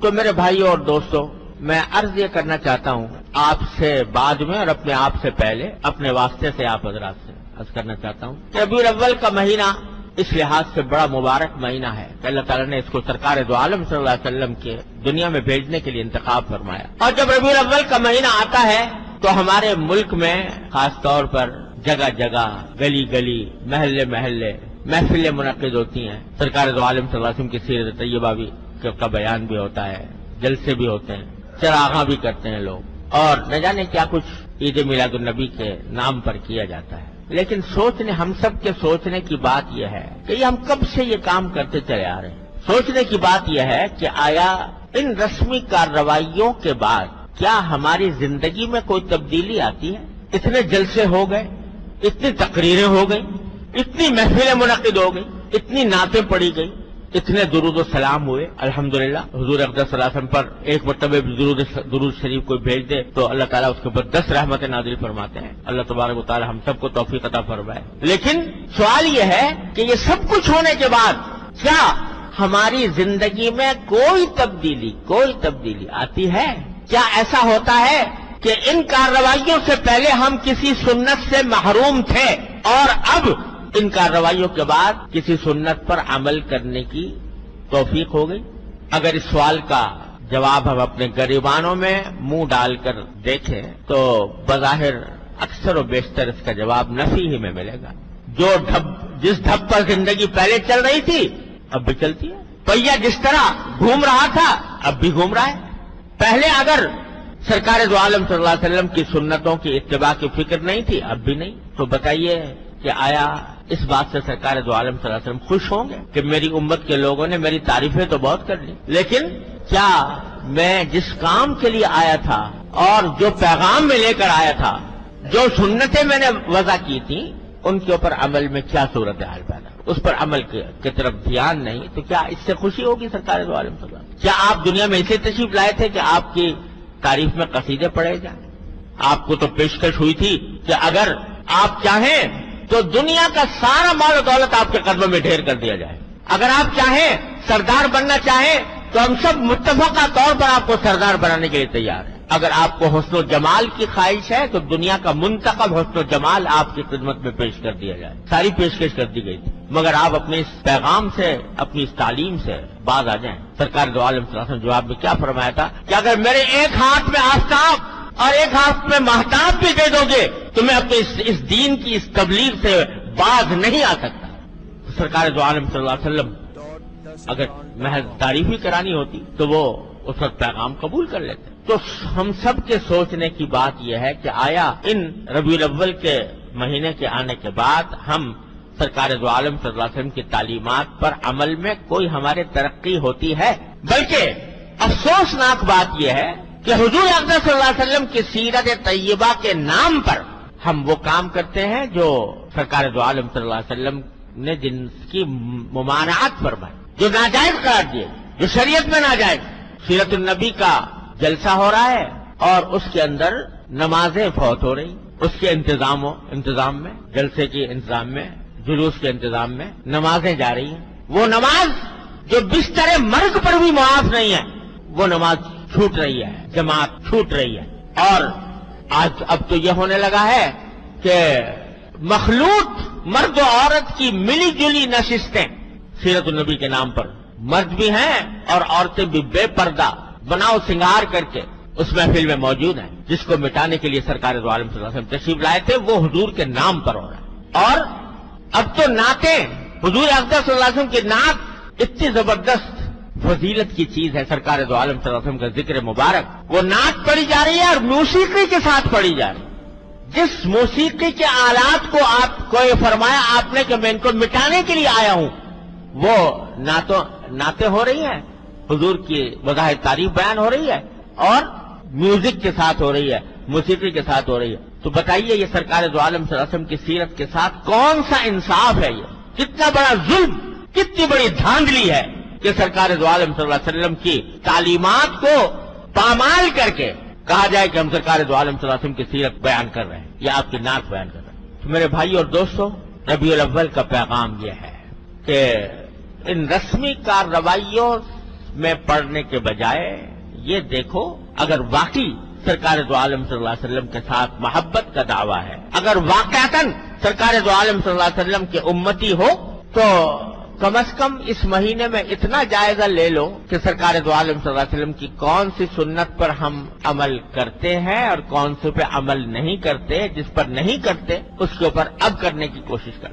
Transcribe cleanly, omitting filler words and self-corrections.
تو میرے بھائیوں اور دوستوں، میں عرض یہ کرنا چاہتا ہوں آپ سے بعد میں اور اپنے آپ سے پہلے اپنے واسطے سے آپ حضرات سے عرض کرنا چاہتا ہوں کہ ربیع الاول کا مہینہ اس لحاظ سے بڑا مبارک مہینہ ہے کہ اللہ تعالیٰ نے اس کو سرکار دو عالم صلی اللہ علیہ وسلم کے دنیا میں بھیجنے کے لیے انتخاب فرمایا۔ اور جب ربیع الاول کا مہینہ آتا ہے تو ہمارے ملک میں خاص طور پر جگہ جگہ، گلی گلی، محلے محلے محفلیں منعقد ہوتی ہیں، سرکار دو عالم صلی اللہ علیہ وسلم کی سیرت طیبہ بھی کا بیان بھی ہوتا ہے، جلسے بھی ہوتے ہیں، چراغاں بھی کرتے ہیں لوگ، اور نہ جانے کیا کچھ عید میلاد النبی کے نام پر کیا جاتا ہے۔ لیکن ہم سب کے سوچنے کی بات یہ ہے کہ یہ ہم کب سے یہ کام کرتے چلے آ رہے ہیں۔ سوچنے کی بات یہ ہے کہ آیا ان رسمی کارروائیوں کے بعد کیا ہماری زندگی میں کوئی تبدیلی آتی ہے؟ اتنے جلسے ہو گئے، اتنی تقریریں ہو گئی، اتنی محفلیں منعقد ہو گئی، اتنی نعتیں پڑھی گئی، اتنے درود و سلام ہوئے، الحمدللہ حضور اقدس صلی اللہ علیہ وسلم پر ایک مرتبہ درود شریف کوئی بھیج دے تو اللہ تعالیٰ اس کے اوپر 10 رحمتیں نازل فرماتے ہیں۔ اللہ تبارک و تعالیٰ ہم سب کو توفیق عطا فرمائے۔ لیکن سوال یہ ہے کہ یہ سب کچھ ہونے کے بعد کیا ہماری زندگی میں کوئی تبدیلی آتی ہے؟ کیا ایسا ہوتا ہے کہ ان کارروائیوں سے پہلے ہم کسی سنت سے محروم تھے اور اب ان کارروائیوں کے بعد کسی سنت پر عمل کرنے کی توفیق ہو گئی؟ اگر اس سوال کا جواب ہم اپنے گریبانوں میں منہ ڈال کر دیکھیں تو بظاہر اکثر و بیشتر اس کا جواب نفی ہی میں ملے گا۔ جس ڈھب پر زندگی پہلے چل رہی تھی اب بھی چلتی ہے، پہیا جس طرح گھوم رہا تھا اب بھی گھوم رہا ہے۔ پہلے اگر سرکار دو عالم صلی اللہ علیہ وسلم کی سنتوں کی اتباع کی فکر نہیں تھی اب بھی نہیں، تو بتائیے کہ آیا اس بات سے سرکار دو عالم صلی اللہ علیہ وسلم خوش ہوں گے کہ میری امت کے لوگوں نے میری تعریفیں تو بہت کر لی، لیکن کیا میں جس کام کے لیے آیا تھا اور جو پیغام میں لے کر آیا تھا، جو سنتیں میں نے وضع کی تھیں، ان کے اوپر عمل میں کیا صورتحال پیدا، اس پر عمل کی طرف دھیان نہیں، تو کیا اس سے خوشی ہوگی سرکار دو عالم صلی اللہ علیہ وسلم؟ کیا آپ دنیا میں اسے تشریف لائے تھے کہ آپ کی تعریف میں قصیدے پڑھے جائیں؟ آپ کو تو پیشکش ہوئی تھی کہ اگر آپ چاہیں تو دنیا کا سارا مال و دولت آپ کے قدموں میں ڈھیر کر دیا جائے، اگر آپ چاہیں سردار بننا چاہیں تو ہم سب متفقہ طور پر آپ کو سردار بنانے کے لیے تیار ہیں، اگر آپ کو حسن و جمال کی خواہش ہے تو دنیا کا منتخب حسن و جمال آپ کی خدمت میں پیش کر دیا جائے، ساری پیشکش کر دی گئی تھی، مگر آپ اپنے اس پیغام سے، اپنی اس تعلیم سے باز آ جائیں۔ سرکار دو عالم صلی اللہ علیہ وسلم جواب میں کیا فرمایا تھا کہ اگر میرے ایک ہاتھ میں آفتاب اور ایک ہاتھ میں مہتاب بھی دے دو گے تو میں اپنے اس دین کی اس تبلیغ سے باز نہیں آ سکتا۔ سرکار دو عالم صلی اللہ علیہ وسلم اگر محض تعریف ہی کرانی ہوتی تو وہ اس وقت پیغام قبول کر لیتے۔ تو ہم سب کے سوچنے کی بات یہ ہے کہ آیا ان ربیع الاول کے مہینے کے آنے کے بعد ہم سرکار دو عالم صلی اللہ علیہ وسلم کی تعلیمات پر عمل میں کوئی ہمارے ترقی ہوتی ہے؟ بلکہ افسوسناک بات یہ ہے کہ حضور اقدس صلی اللہ علیہ وسلم کی سیرت طیبہ کے نام پر ہم وہ کام کرتے ہیں جو سرکار دو عالم صلی اللہ علیہ وسلم نے جن کی ممانعت فرمائی، جو ناجائز قرار دیے، جو شریعت میں ناجائز۔ سیرت النبی کا جلسہ ہو رہا ہے اور اس کے اندر نمازیں فوت ہو رہی، اس کے انتظام میں، جلسے کے انتظام میں، جلوس کے انتظام میں نمازیں جا رہی ہیں۔ وہ نماز جو بستر مرگ پر بھی معاف نہیں ہے، وہ نماز چھوٹ رہی ہے، جماعت چھوٹ رہی ہے۔ اور آج اب تو یہ ہونے لگا ہے کہ مخلوط مرد و عورت کی ملی جلی نشستیں سیرت النبی کے نام پر، مرد بھی ہیں اور عورتیں بھی بے پردہ بناؤ سنگار کر کے اس محفل میں موجود ہیں، جس کو مٹانے کے لیے سرکار دو عالم صلی اللہ علیہ وسلم تشریف لائے تھے، وہ حضور کے نام پر ہو رہا ہے۔ اور اب تو نعتیں، حضور اقدس صلی اللہ علیہ وسلم کی نعت اتنی زبردست فضیلت کی چیز ہے، سرکار دو عالم صلی اللہ علیہ وسلم کا ذکر مبارک، وہ نعت پڑھی جا رہی ہے اور موسیقی کے ساتھ پڑھی جا رہی ہے۔ جس موسیقی کے آلات کو آپ کو یہ فرمایا آپ نے کہ میں ان کو مٹانے کے لیے آیا ہوں، وہ نعتیں ہو رہی ہیں، حضور کی بظاہر تعریف بیان ہو رہی ہے اور میوزک کے ساتھ ہو رہی ہے، موسیقی کے ساتھ ہو رہی ہے۔ تو بتائیے یہ سرکار دو عالم صلی اللہ علیہ وسلم کی سیرت کے ساتھ کون سا انصاف ہے؟ یہ کتنا بڑا ظلم، کتنی بڑی دھاندلی ہے کہ سرکار دو عالم صلی اللہ علیہ وسلم کی تعلیمات کو پامال کر کے کہا جائے کہ ہم سرکار دو عالم صلی اللہ علیہ وسلم کی سیرت بیان کر رہے ہیں یا آپ کی نعت بیان کر رہے ہیں۔ تو میرے بھائی اور دوستو، ربیع الاول کا پیغام یہ ہے کہ ان رسمی کارروائیوں میں پڑھنے کے بجائے یہ دیکھو اگر واقعی سرکار دو عالم صلی اللہ علیہ وسلم کے ساتھ محبت کا دعویٰ ہے، اگر واقعتاً سرکار دو عالم صلی اللہ علیہ وسلم کے امتی ہو تو کم از کم اس مہینے میں اتنا جائزہ لے لو کہ سرکار دو عالم صلی اللہ علیہ وسلم کی کون سی سنت پر ہم عمل کرتے ہیں اور کون سی پہ عمل نہیں کرتے، جس پر نہیں کرتے اس کے اوپر اب کرنے کی کوشش کرتے